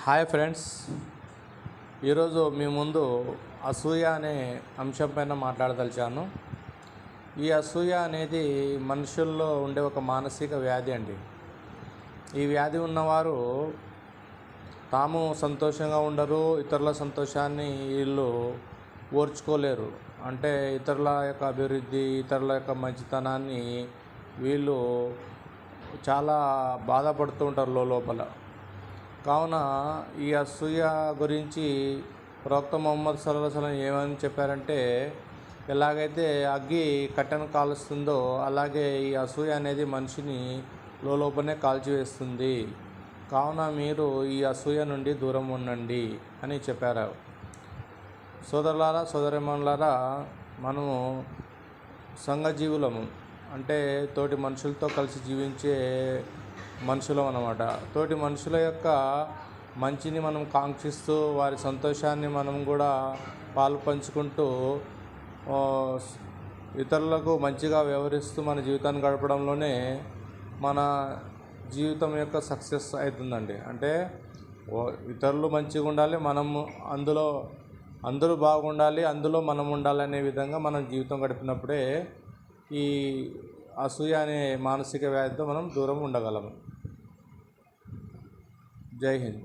Hi friends, ఈరోజు మీ ముందు అసూయ అనే అంశం పైన మాట్లాడదలిచాను. ఈ అసూయ అనేది మనుషుల్లో ఉండే ఒక మానసిక వ్యాధి అండి. ఈ వ్యాధి ఉన్నవారు తాము సంతోషంగా ఉండరు, ఇతరుల సంతోషాన్ని వీళ్ళు ఓర్చుకోలేరు. అంటే ఇతరుల యొక్క అభివృద్ధి, ఇతరుల యొక్క మంచితనాన్ని వీళ్ళు చాలా బాధపడుతూ ఉంటారు లోపల. కావున ఈ అసూయ గురించి ప్రవక్త ముహమ్మద్ సల్లల్లాహు అలైహి వసల్లం ఏమని చెప్పారంటే, ఎలాగైతే అగ్గి కట్టెను కాలుస్తుందో అలాగే ఈ అసూయ అనేది మనిషిని లోపలనే కాల్చివేస్తుంది. కావున మీరు ఈ అసూయ నుండి దూరం ఉండండి అని చెప్పారు. సోదరులారా, సోదరీమణులారా, మనము సంఘజీవులము. అంటే తోటి మనుషులతో కలిసి జీవించే మనుషులం అన్నమాట. తోటి మనుషుల యొక్క మంచిని మనం కాంక్షిస్తూ వారి సంతోషాన్ని మనం కూడా పాలు పంచుకుంటూ ఇతరులకు మంచిగా వ్యవహరిస్తూ మన జీవితాన్ని గడపడంలోనే మన జీవితం యొక్క సక్సెస్ అవుతుందండి. అంటే ఇతరులు మంచిగా ఉండాలి, మనము అందరూ బాగుండాలి, అందులో మనం ఉండాలనే విధంగా మనం జీవితం గడిపినప్పుడే ఈ అసూయ అనే మానసిక వ్యాధితో మనం దూరం ఉండగలము. జై హింద్.